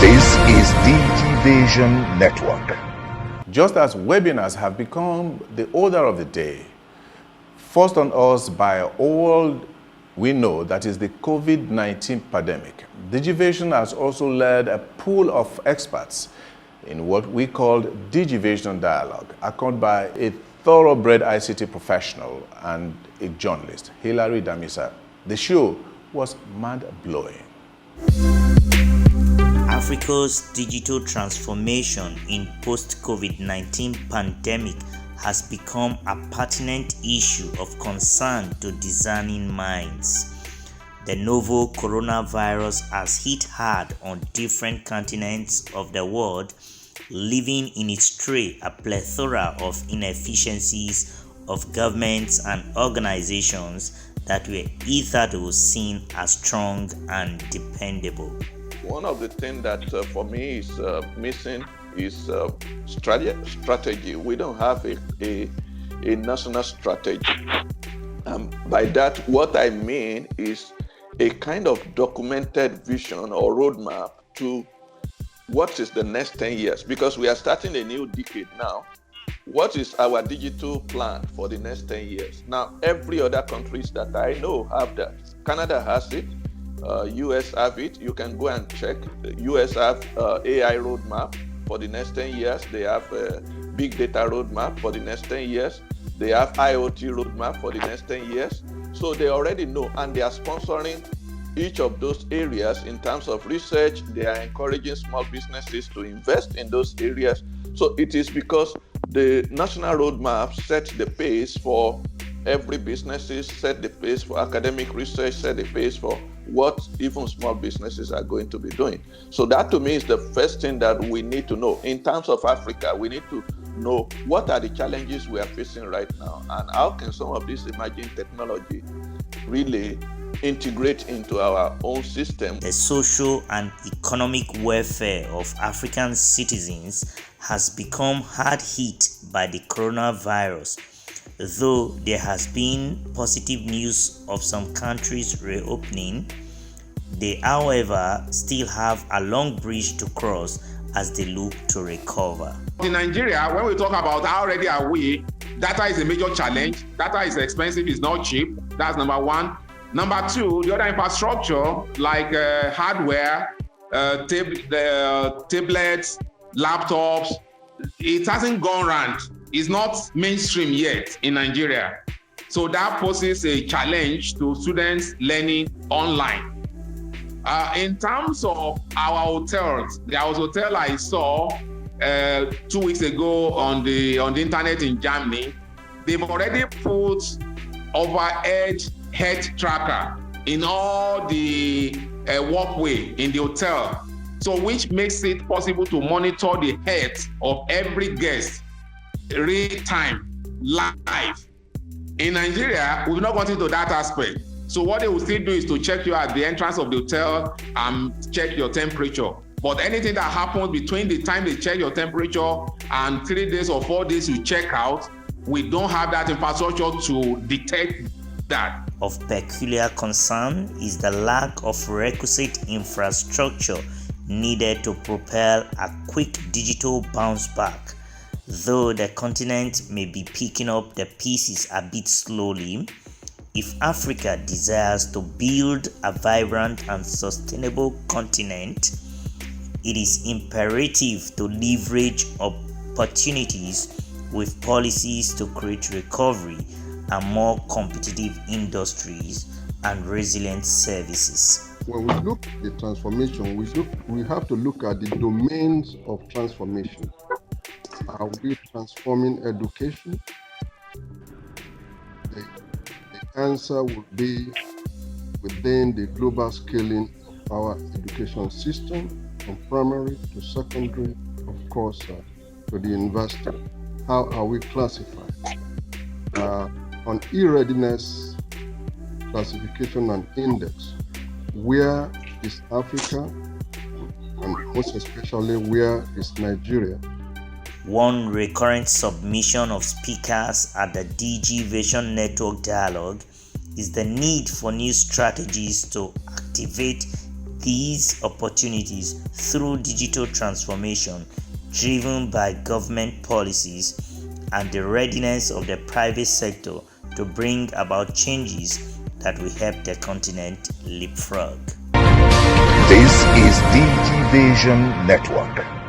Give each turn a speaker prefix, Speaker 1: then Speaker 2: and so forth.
Speaker 1: This is DigiVision Network.
Speaker 2: Just as webinars have become the order of the day, forced on us by all we know, that is the COVID-19 pandemic, DigiVision has also led a pool of experts in what we call DigiVision Dialogue, accompanied by a thoroughbred ICT professional and a journalist, Hilary Damisa. The show was mind-blowing.
Speaker 3: Africa's digital transformation in post-COVID-19 pandemic has become a pertinent issue of concern to discerning minds. The novel coronavirus has hit hard on different continents of the world, leaving in its trail a plethora of inefficiencies of governments and organizations that were hitherto seen as strong and dependable.
Speaker 4: One of the things that for me is missing is strategy. We don't have a national strategy. By that, what I mean is a kind of documented vision or roadmap to what is the next 10 years, because we are starting a new decade now. What is our digital plan for the next 10 years? Now, every other countries that I know have that. Canada has it. US have it. You can go and check. US have AI roadmap for the next 10 years. They have a big data roadmap for the next 10 years. They have IoT roadmap for the next 10 years. So they already know, and they are sponsoring each of those areas in terms of research. They are encouraging small businesses to invest in those areas. So it is because the national roadmap sets the pace for every businesses, set the pace for academic research, set the pace for what even small businesses are going to be doing. So that to me is the first thing that we need to know. In terms of Africa, we need to know what are the challenges we are facing right now and how can some of this emerging technology really integrate into our own system.
Speaker 3: The social and economic welfare of African citizens has become hard hit by the coronavirus. Though there has been positive news of some countries reopening, they, however, still have a long bridge to cross as they look to recover.
Speaker 5: In Nigeria, when we talk about how ready are we, data is a major challenge. Data is expensive, it's not cheap. That's number one. Number two, the other infrastructure like hardware, tablets, laptops, it hasn't gone round. It's not mainstream yet in Nigeria. So that poses a challenge to students learning online. In terms of our hotels, there was a hotel I saw 2 weeks ago on the internet in Germany. They've already put overhead health tracker in all the walkway in the hotel. So which makes it possible to monitor the health of every guest real time, live. In Nigeria, we've not gotten to that aspect. So what they will still do is to check you at the entrance of the hotel and check your temperature. But anything that happens between the time they check your temperature and 3 days or 4 days you check out, we don't have that infrastructure to detect that.
Speaker 3: Of peculiar concern is the lack of requisite infrastructure needed to propel a quick digital bounce back. Though the continent may be picking up the pieces a bit slowly, if Africa desires to build a vibrant and sustainable continent, it is imperative to leverage opportunities with policies to create recovery and more competitive industries and resilient services.
Speaker 6: When we look at the transformation, we have to look at the domains of transformation. Are we transforming education? The answer would be within the global scaling of our education system, from primary to secondary, of course, to the university. How are we classified? On e-readiness classification and index, where is Africa, and most especially where is Nigeria?
Speaker 3: One recurrent submission of speakers at the DigiVision Network Dialogue is the need for new strategies to activate these opportunities through digital transformation driven by government policies and the readiness of the private sector to bring about changes that will help the continent leapfrog.
Speaker 1: This is DG Vision Network.